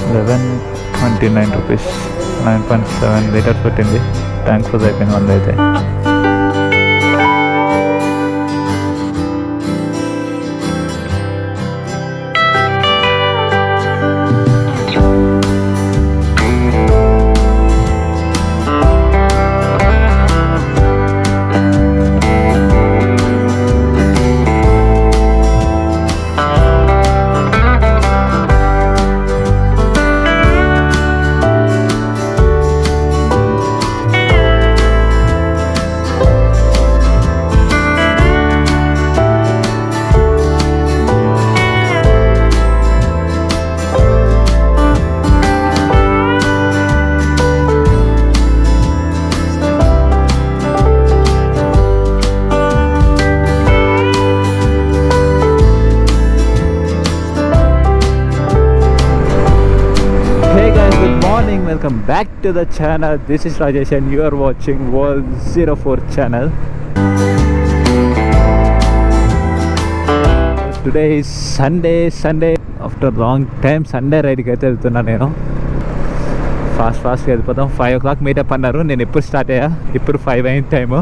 ₹1129 9.7 litres పెట్టింది. Tank full అయిపోయింది వంద అయితే. Welcome back to the channel. This is Rajesh and you are watching World 04 channel. Today is Sunday after long time Sunday ride ki aithe velthunna nenu fast ga velipodam. 5 o'clock meetup annaru. Nenu ippudu start ayya, ippudu 5 ayin time.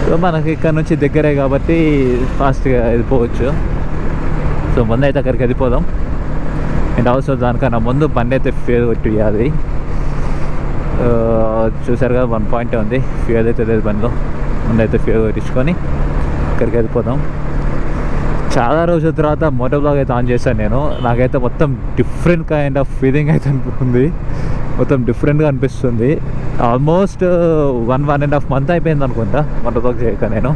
So manaki ikkada nunchi deggare kabatti fast ga velipavochu. So mundu aithe akkariki velipodam. And also దానికన్నా ముందు బండి అయితే fuel కొట్టియాలి. చూసారు కదా 1 point ఉంది, fuel అయితే లేదు బండిలో. ముందు అయితే ఫ్యూయల్ కొట్టించుకొని ఇక్కడికి వెళ్ళిపోదాం. చాలా రోజుల తర్వాత మోటో బ్లాగ్ అయితే ఆన్ చేశాను నేను. నాకైతే మొత్తం డిఫరెంట్ కైండ్ ఆఫ్ ఫీలింగ్ అయితే అనిపిస్తుంది, మొత్తం డిఫరెంట్గా అనిపిస్తుంది. ఆల్మోస్ట్ 1.5 month అయిపోయింది అనుకుంటా మోటో బ్లాగ్ చేయక నేను.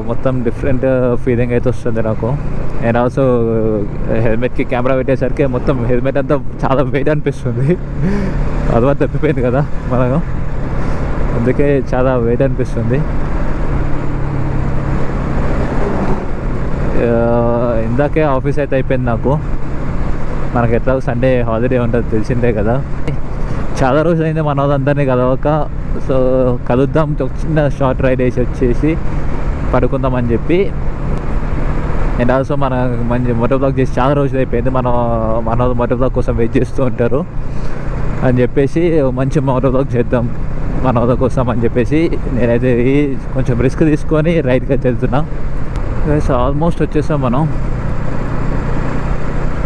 మొత్తం డిఫరెంట్ ఫీలింగ్ అయితే వస్తుంది నాకు. అండ్ ఆల్సో హెల్మెట్కి కెమెరా పెట్టేసరికి మొత్తం హెల్మెట్ అంతా చాలా వెయిట్ అనిపిస్తుంది. అలవాటు తప్పిపోయింది కదా మనకు, అందుకే చాలా వెయిట్ అనిపిస్తుంది. ఇందాకే ఆఫీస్ అయితే అయిపోయింది నాకు. మనకి ఎట్లా సండే హాలిడే ఉంటుంది తెలిసిందే కదా. చాలా రోజులైంది మన వాళ్ళందరినీ కలవక. సో కలుద్దాం, చిన్న షార్ట్ రైడ్ వేసి వచ్చేసి పడుకుందామని చెప్పి. అండ్ ఆల్సో మన మంచి మోటో బ్లాగ్ చేసి చాలా రోజులు అయిపోయింది. మన మోటో బ్లాగ్ కోసం వెయిట్ చేస్తూ ఉంటారు అని చెప్పేసి మంచి మోటో బ్లాగ్ చేద్దాం మన వాళ్ళ కోసం అని చెప్పేసి నేనైతే కొంచెం రిస్క్ తీసుకొని రైడ్కి అయితే వెళ్తున్నా. ఆల్మోస్ట్ వచ్చేసాం మనం,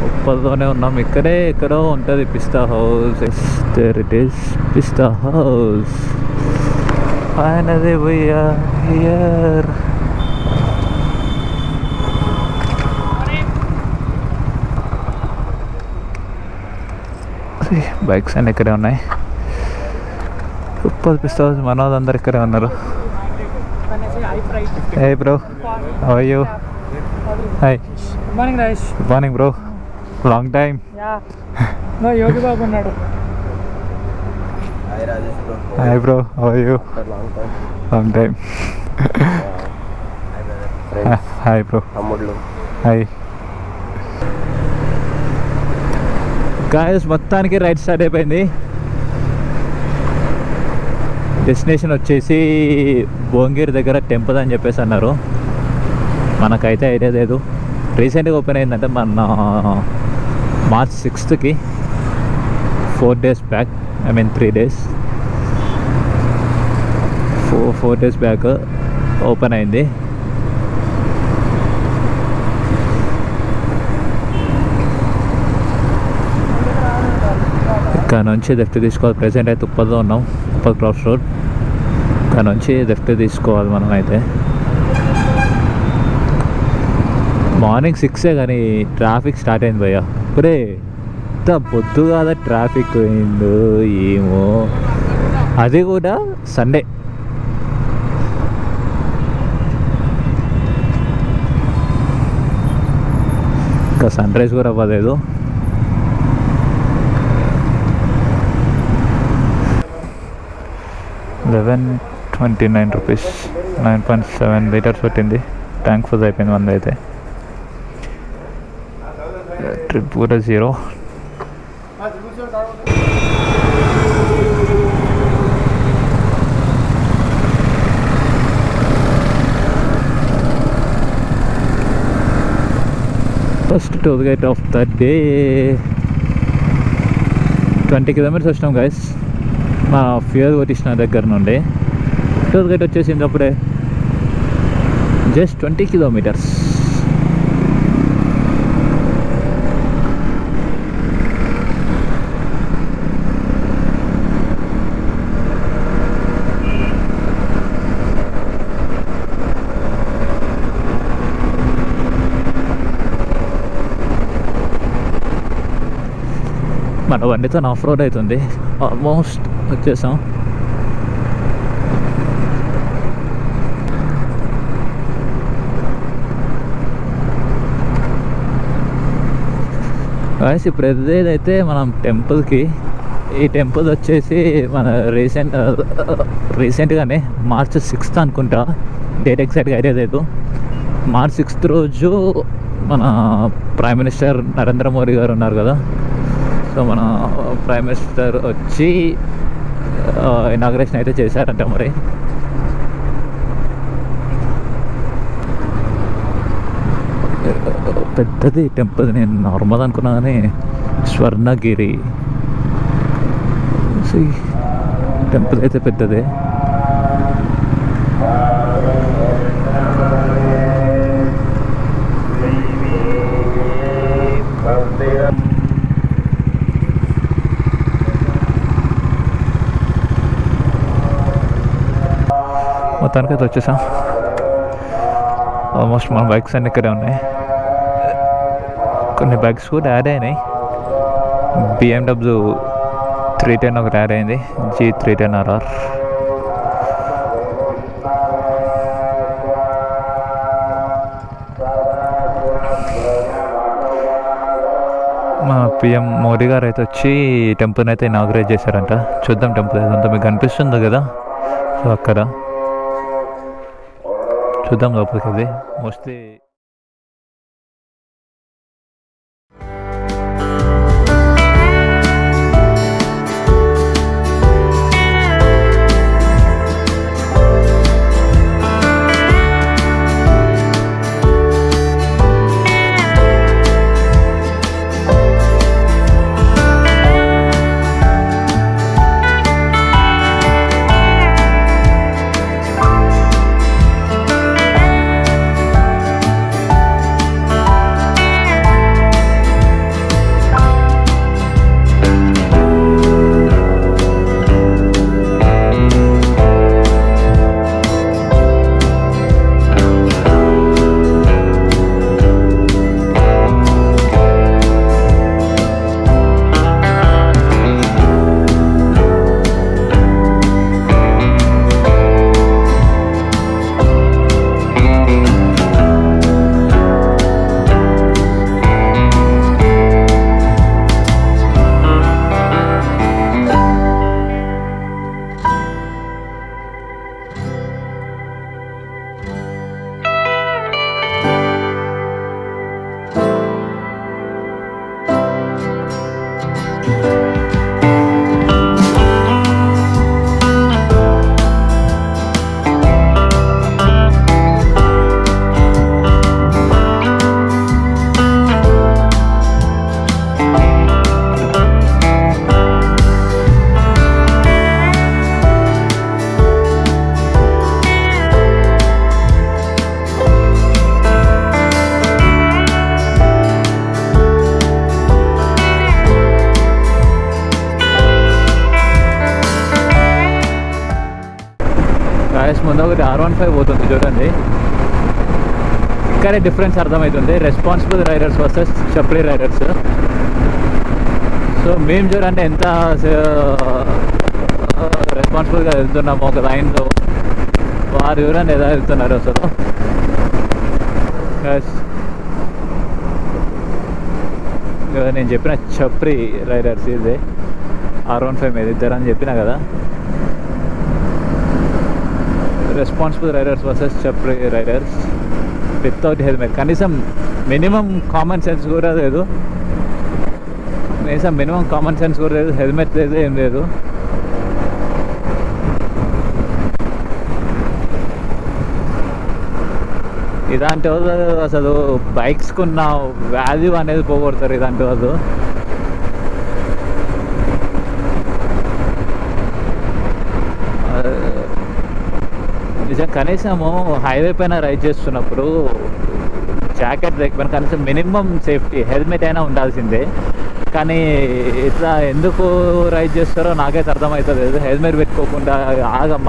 ఉప్పల్లోనే ఉన్నాం. ఇక్కడే ఎక్కడో ఉంటుంది Pista House. There it is, Pista House. Finally we are here. Bikes అన్నీ ఇక్కడే ఉన్నాయి. ఉప్పల్ పిస్తా హౌస్, మన వాళ్ళందరూ ఇక్కడే ఉన్నారు. Hey bro, how are you? Hi, good morning Rajesh. Good morning bro, long time. No Yogi Babu ఉన్నాడు. Hi Rajesh bro. Hi bro, how are you? Long time. Hi bro. తమ్ముళ్ళు. Hi guys, మొత్తానికి రైడ్ స్టార్ట్ అయిపోయింది. డెస్టినేషన్ వచ్చేసి భువనగిరి దగ్గర టెంపుల్ అని చెప్పేసి అన్నారు. మనకైతే ఐడియా లేదు. రీసెంట్గా ఓపెన్ అయిందంటే మన March 6th 4 days back, 3 days, 4 days back open అయింది. ఇక్కడ నుంచి లెఫ్ట్ తీసుకోవాలి. ప్రెసెంట్ అయితే ఉప్పల్లో ఉన్నాం, ఉప్పల్ క్రాస్ రోడ్. ఇక్కడ నుంచి లెఫ్ట్ తీసుకోవాలి మనం. అయితే మార్నింగ్ 6 కానీ ట్రాఫిక్ స్టార్ట్ అయింది భయ్య. ఇప్పుడే ఇంత పొద్దుగా ట్రాఫిక్ అయిందో ఏమో, అది కూడా సండే. ఇంకా సన్ రైజ్ కూడా అవ్వలేదు. ₹1129 9.7 లీటర్స్ పెట్టింది. ట్యాంక్ ఫుల్ అయిపోయింది వంద అయితే. ట్రిప్ కూడా 0. First toll gate of the day 20 kilometres వచ్చినాం గైస్. మా ఫ్యూయల్ కొట్టించిన దగ్గర నుండి టోల్ గేట్ వచ్చేసింది అప్పుడే. Just 20 kilometres. మన బండితో ఆఫ్ రోడ్ అవుతుంది. ఆల్మోస్ట్ వచ్చేసాం. గాయస్ ఇప్పుడు ఏదైతే మనం టెంపుల్కి, ఈ టెంపుల్ వచ్చేసి మన రీసెంట్గానే March 6th అనుకుంటా, డేట్ ఎగ్జాక్ట్గా ఐడియా లేదు. March 6th రోజు మన ప్రైమ్ మినిస్టర్ నరేంద్ర మోడీ గారు ఉన్నారు కదా. సో మన ప్రైమ్ మినిస్టర్ వచ్చి ఇనాగ్రేషన్ అయితే చేశారంట. మరి పెద్దది టెంపుల్. నేను నార్మల్ అనుకున్నా కానీ స్వర్ణగిరి టెంపుల్ అయితే పెద్దదే. మొత్తానికైతే వచ్చేసాం. ఆల్మోస్ట్ మన బైక్స్ అన్నీ ఇక్కడే ఉన్నాయి. కొన్ని బైక్స్ కూడా యాడ్ అయినాయి. BMW 310 ఒకటి యాడ్ అయింది, G310RR. మా PM మోడీ గారు అయితే వచ్చి టెంపుల్ని అయితే ఇనాగ్రేట్ చేశారంట. చూద్దాం టెంపుల్ ఏదంతా మీకు కనిపిస్తుంది కదా. సో అక్కడ చూద్దాం లోపలికి వెళ్ళి. మోస్ట్లీ ముందు ఒకటి R15 పోతుంది చూడండి. ఇక్కడే డిఫరెన్స్ అర్థమవుతుంది. రెస్పాన్సిబుల్ రైడర్స్ వర్సెస్ చప్రీ రైడర్స్. సో మేము చూడండి ఎంత రెస్పాన్సిబుల్గా వెళ్తున్నాము ఒక లైన్లో. వారు చూడండి ఎలా వెళ్తున్నారు అసలు. నేను చెప్పిన చప్రీ రైడర్స్ ఇదే R15 మీద ఇద్దరు అని చెప్పినా కదా. రెస్పాన్సిబుల్ రైడర్స్ వర్సెస్ చప్రీ రైడర్స్ వితౌట్ హెల్మెట్. కనీసం మినిమం కామన్ సెన్స్ కూడా లేదు. హెల్మెట్ లేదు, ఏం లేదు. ఇలాంటి వాళ్ళు అసలు బైక్స్కున్న వాల్యూ అనేది పోగొడతారు ఇలాంటి వాళ్ళు. నిజం కనీసము హైవే పైన రైడ్ చేస్తున్నప్పుడు జాకెట్ లేకపోయినా కనీసం మినిమం సేఫ్టీ హెల్మెట్ అయినా ఉండాల్సిందే. కానీ ఇట్లా ఎందుకు రైడ్ చేస్తారో నాకైతే అర్థమవుతుంది లేదు. హెల్మెట్ పెట్టుకోకుండా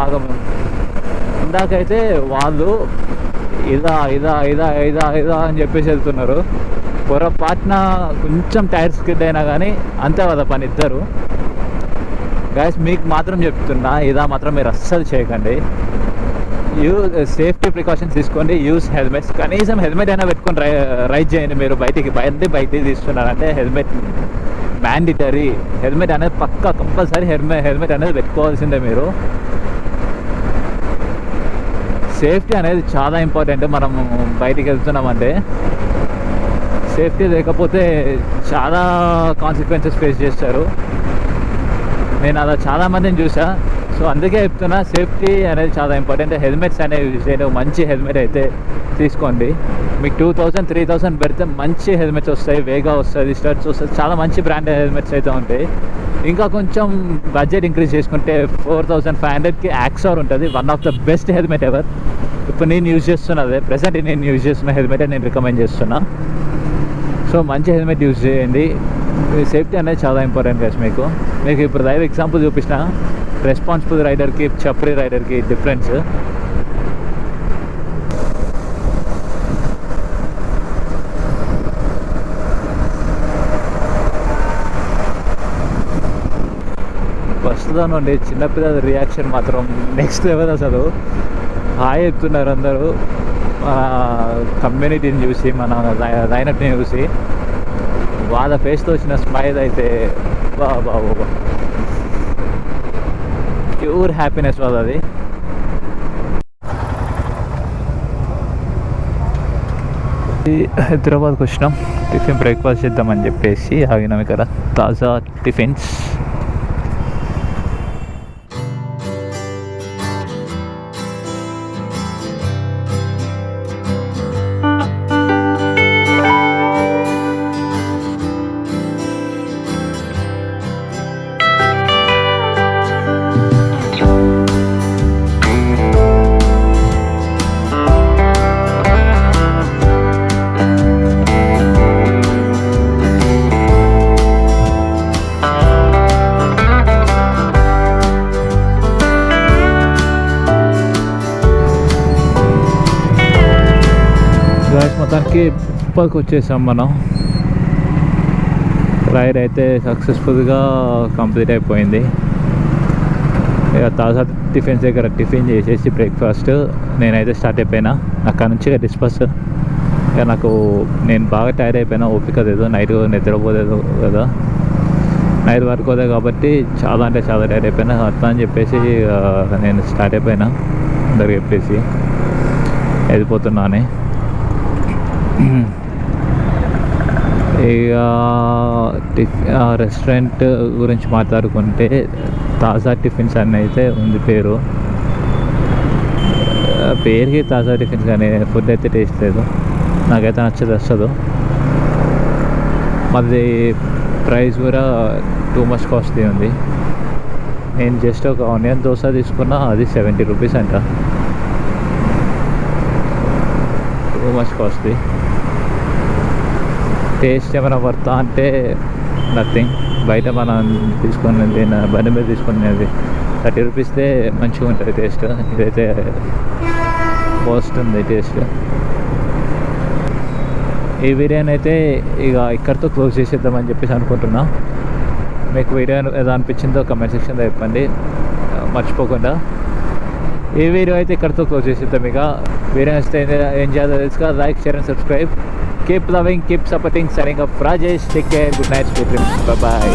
ఆగం ఇందాకైతే వాళ్ళు ఇదా అని చెప్పేసి వెళ్తున్నారు. పొరపాటున కొంచెం టైర్ స్కిడ్ అయినా కానీ అంతే వాళ్ళ పని ఇద్దరు. గైస్ మీకు మాత్రం చెప్తున్నా, ఇదా మాత్రం మీరు అస్సలు చేయకండి. సేఫ్టీ ప్రికాషన్స్ తీసుకోండి. Use helmets. కనీసం హెల్మెట్ అయినా పెట్టుకొని రైడ్ చేయండి. మీరు బయటికి తీస్తున్నారంటే హెల్మెట్ మ్యాండిటరీ. హెల్మెట్ అనేది పక్కా కంపల్సరీ హెల్మెట్ అనేది పెట్టుకోవాల్సిందే. మీరు సేఫ్టీ అనేది చాలా ఇంపార్టెంట్. మనము బయటికి వెళ్తున్నామంటే సేఫ్టీ లేకపోతే చాలా కాన్సిక్వెన్సెస్ ఫేస్ చేస్తారు. నేను అలా చాలామందిని చూసా. సో అందుకే చెప్తున్నా, సేఫ్టీ అనేది చాలా ఇంపార్టెంట్. హెల్మెట్స్ అనేవి యూజ్ చేయండి. మంచి హెల్మెట్ అయితే తీసుకోండి. మీకు 2000, 3000 పెడితే మంచి హెల్మెట్స్ వస్తాయి. వేగా వస్తుంది, స్టడ్స్ వస్తుంది, చాలా మంచి బ్రాండ్ హెల్మెట్స్ అయితే ఉంటాయి. ఇంకా కొంచెం బడ్జెట్ ఇంక్రీజ్ చేసుకుంటే 4500కి యాక్సార్ ఉంటుంది. One of the best helmet ever. ఇప్పుడు నేను యూజ్ చేస్తున్నదే, ప్రెసెంట్ నేను యూజ్ చేస్తున్న హెల్మెటే నేను రికమెండ్ చేస్తున్నా. సో మంచి హెల్మెట్ యూజ్ చేయండి. సేఫ్టీ అనేది చాలా ఇంపార్టెంట్ గైస్. మీకు ఇప్పుడు లైవ్ ఎగ్జాంపుల్ చూపించిన రెస్పాన్సిబుల్ రైడర్కి చప్రీ రైడర్కి డిఫరెన్స్. బస్సులో నుండి చిన్నపిల్లల రియాక్షన్ మాత్రం నెక్స్ట్ లెవెల్. అసలు హాయ్ చెప్తున్నారు అందరూ. కమ్యూనిటీని చూసి, మన లైనప్ని చూసి వాళ్ళ ఫేస్లో వచ్చిన స్మైల్ అయితే బాబా ప్యూర్ హ్యాపీనెస్ వాళ్ళది. హైదరాబాద్కి వచ్చినాం. టిఫిన్ బ్రేక్ఫాస్ట్ చేద్దామని చెప్పేసి ఆగినాం ఇక్కడ. తాజా టిఫిన్స్. మొత్తానికి ఉప్పల్కి వచ్చేసాం మనం. రైడ్ అయితే సక్సెస్ఫుల్గా కంప్లీట్ అయిపోయింది. ఇక తాజా టిఫిన్స్ దగ్గర టిఫిన్ చేసేసి బ్రేక్ఫాస్ట్ నేనైతే స్టార్ట్ అయిపోయినా. అక్కడ నుంచి డిస్పస్. ఇక నేను బాగా టైర్డ్ అయిపోయినా, ఓపిక లేదు, నైట్ నిద్రపోలేదు కదా, నైట్ వర్క్ అవుతుంది కాబట్టి చాలా అంటే చాలా టైర్డ్ అయిపోయినా. అట్లా అని చెప్పేసి నేను స్టార్ట్ అయిపోయినా. అందరికి చెప్పేసి వెళ్ళిపోతున్నాను. ఇక రెస్టారెంట్ గురించి మాట్లాడుకుంటే తాజా టిఫిన్స్ అని అయితే ఉంది పేరు. పేరుకి తాజా టిఫిన్స్, కానీ ఫుడ్ అయితే టేస్ట్ లేదు, నాకైతే నచ్చదు అసలు. మళ్ళీ ప్రైస్ కూడా టూ మచ్ కాస్ట్లీ ఉంది. నేను జస్ట్ ఒక ఆనియన్ దోశ తీసుకున్నా, అది 70 రూపీస్ అంట. Too much costly. టేస్ట్ ఏమైనా వర్తా అంటే నథింగ్. బయట మనం తీసుకునేది, బండి మీద తీసుకునేది 30 రూపీస్దే మంచిగా ఉంటుంది టేస్ట్. ఇదైతే కాస్ట్ ఉంది టేస్ట్. ఈ వీడియోని అయితే ఇక ఇక్కడితో క్లోజ్ చేసేద్దామని చెప్పేసి అనుకుంటున్నా. మీకు వీడియో ఎలా అనిపించిందో కమెంట్ సెక్షన్లో చెప్పండి మర్చిపోకుండా. ఈ వీడియో అయితే ఇక్కడితో క్లోజ్ చేసేద్దాం. ఇక వీడియో నచ్చితే ఏం చేయాలో తెలుసుగా, like, share and subscribe. Keep loving, keep supporting. Signing off, Rajesh. Take care. Good night. Sweet dreams. Bye bye.